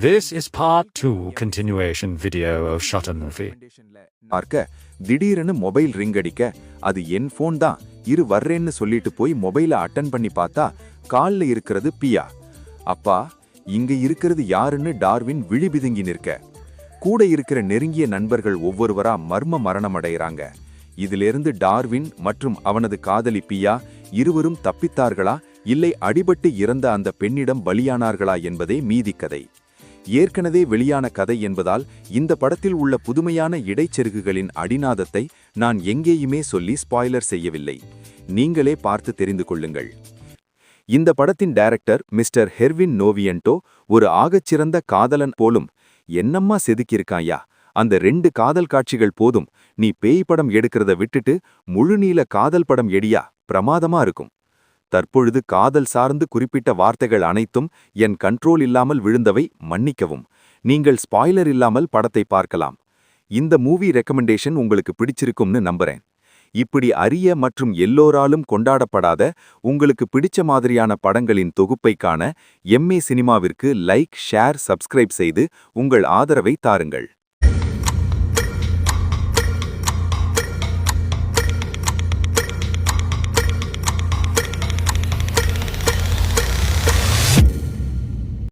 This is part 2 continuation video of Shutter Movie. பார்க்க திடீரென்னு mobile ring அடிக்க அது என் phone தான் வர்றேன்னு சொல்லிட்டு போய் மொபைலை அட்டன் பண்ணி பார்த்தா கால்ல இருக்கிறது பியா. அப்பா இங்க இருக்கிறது யாருன்னு டார்வின் விழி பிதுங்கி நிற்க கூட இருக்கிற நெருங்கிய நண்பர்கள் ஒவ்வொருவரா மர்ம மரணம் அடைகிறாங்க. இதிலிருந்து டார்வின் மற்றும் அவனது காதலி பியா இருவரும் தப்பித்தார்களா இல்லை அடிபட்டு இறந்த அந்த பெண்ணிடம் பலியானார்களா என்பதே மீதி கதை. ஏற்கனவே வெளியான கதை என்பதால் இந்த படத்தில் உள்ள புதுமையான இடைச்செருகுகளின் அடிநாதத்தை நான் எங்கேயுமே சொல்லி ஸ்பாய்லர் செய்யவில்லை. நீங்களே பார்த்து தெரிந்து கொள்ளுங்கள். இந்த படத்தின் டைரக்டர் மிஸ்டர் ஹெர்வின் நோவியன்டோ ஒரு ஆகச்சிறந்த காதலன் போலும். என்னம்மா செதுக்கியிருக்காயா, அந்த 2 காதல் காட்சிகள் போதும், நீ பேய் படம் எடுக்கிறத விட்டுட்டு முழுநீள காதல் படம் எடியா, பிரமாதமா இருக்கும். தற்பொழுது காதல் சார்ந்து குறிப்பிட்ட வார்த்தைகள் அனைத்தும் என் கண்ட்ரோல் இல்லாமல் விழுந்தவை, மன்னிக்கவும். நீங்கள் ஸ்பாய்லர் இல்லாமல் படத்தை பார்க்கலாம். இந்த மூவி ரெக்கமெண்டேஷன் உங்களுக்கு பிடிச்சிருக்கும்னு நம்புறேன். இப்படி அரிய மற்றும் எல்லோராலும் கொண்டாடப்படாத உங்களுக்கு பிடிச்ச மாதிரியான படங்களின் தொகுப்பை காண எம்ஏ சினிமாவிற்கு லைக், ஷேர், சப்ஸ்கிரைப் செய்து உங்கள் ஆதரவை தாருங்கள்.